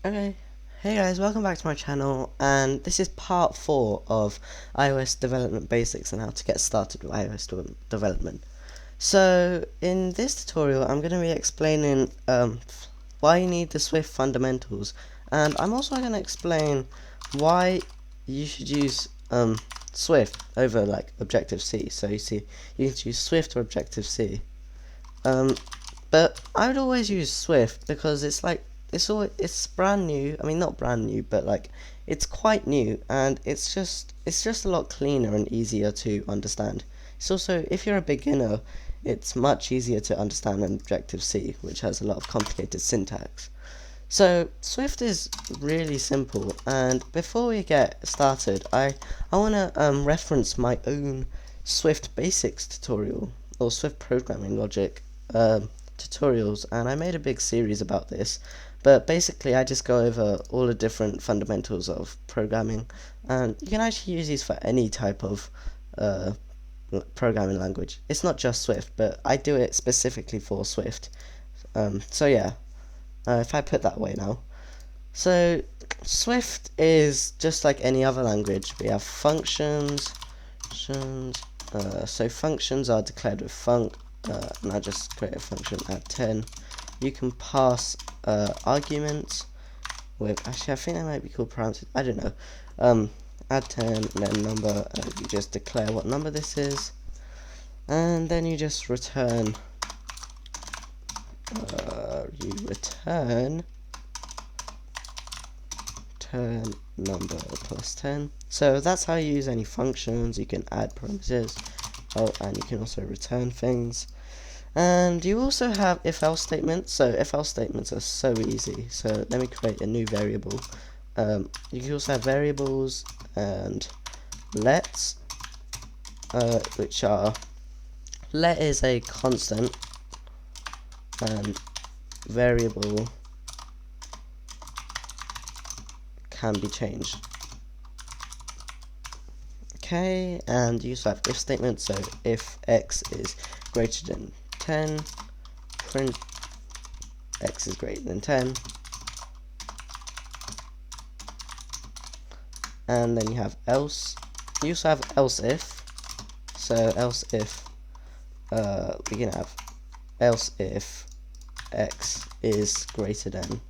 Okay, hey guys, welcome back to my channel, and this is part 4 of iOS development basics and how to get started with iOS development. So, in this tutorial, I'm going to be explaining why you need the Swift fundamentals, and I'm also going to explain why you should use Swift over like Objective-C. So you see, you can choose Swift or Objective-C. But I would always use Swift because it's brand new. I mean, not brand new, but like it's quite new, and it's just a lot cleaner and easier to understand. It's also, if you're a beginner, it's much easier to understand than Objective-C, which has a lot of complicated syntax. So Swift is really simple, and before we get started, I want to reference my own Swift basics tutorial or Swift programming logic tutorials, and I made a big series about this. But basically, I just go over all the different fundamentals of programming, and you can actually use these for any type of programming language. It's not just Swift, but I do it specifically for Swift. So yeah. If I put that way now. So Swift is just like any other language. We have functions. So functions are declared with func. And I just create a function add 10. You can pass arguments with, actually I think they might be called parameters. I don't know. Add 10 and then number. You just declare what number this is, and then you just return. You return turn number plus 10. So that's how you use any functions. You can add parameters, and you can also return things. And you also have if-else statements. So if-else statements are so easy. So let me create a new variable. You can also have variables and lets, which are, let is a constant, and variable can be changed. Okay, and you also have if statements. So if x is greater than 10, print x is greater than 10. And then you have else. You also have else if. So else if we can have else if x is greater than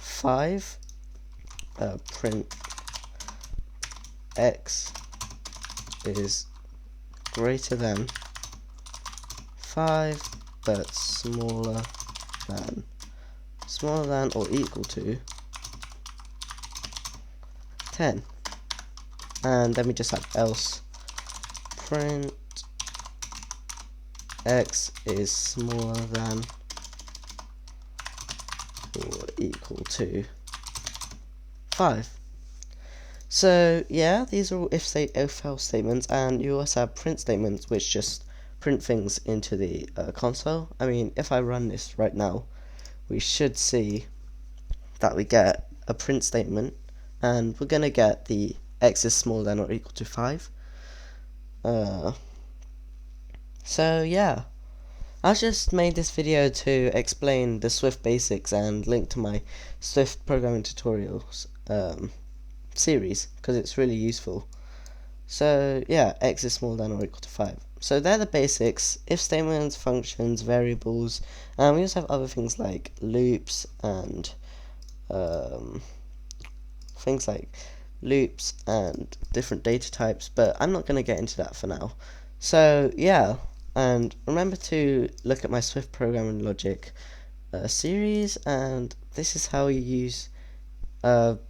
5, print x is greater than 5 but smaller than or equal to 10. And then we just have else print x is smaller than or equal to 5. So yeah, these are all if-else statements, and you also have print statements, which just print things into the console. I mean, if I run this right now, we should see that we get a print statement, and we're gonna get the x is smaller than or equal to 5. So yeah, I just made this video to explain the Swift basics and link to my Swift programming tutorials series, because it's really useful. So yeah, x is smaller than or equal to 5. So they're the basics: if statements, functions, variables, and we also have other things like loops and different data types, but I'm not going to get into that for now. So yeah, and remember to look at my Swift programming logic series, and this is how you use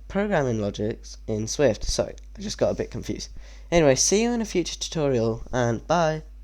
programming logics in Swift. Sorry, I just got a bit confused. Anyway, see you in a future tutorial, and bye.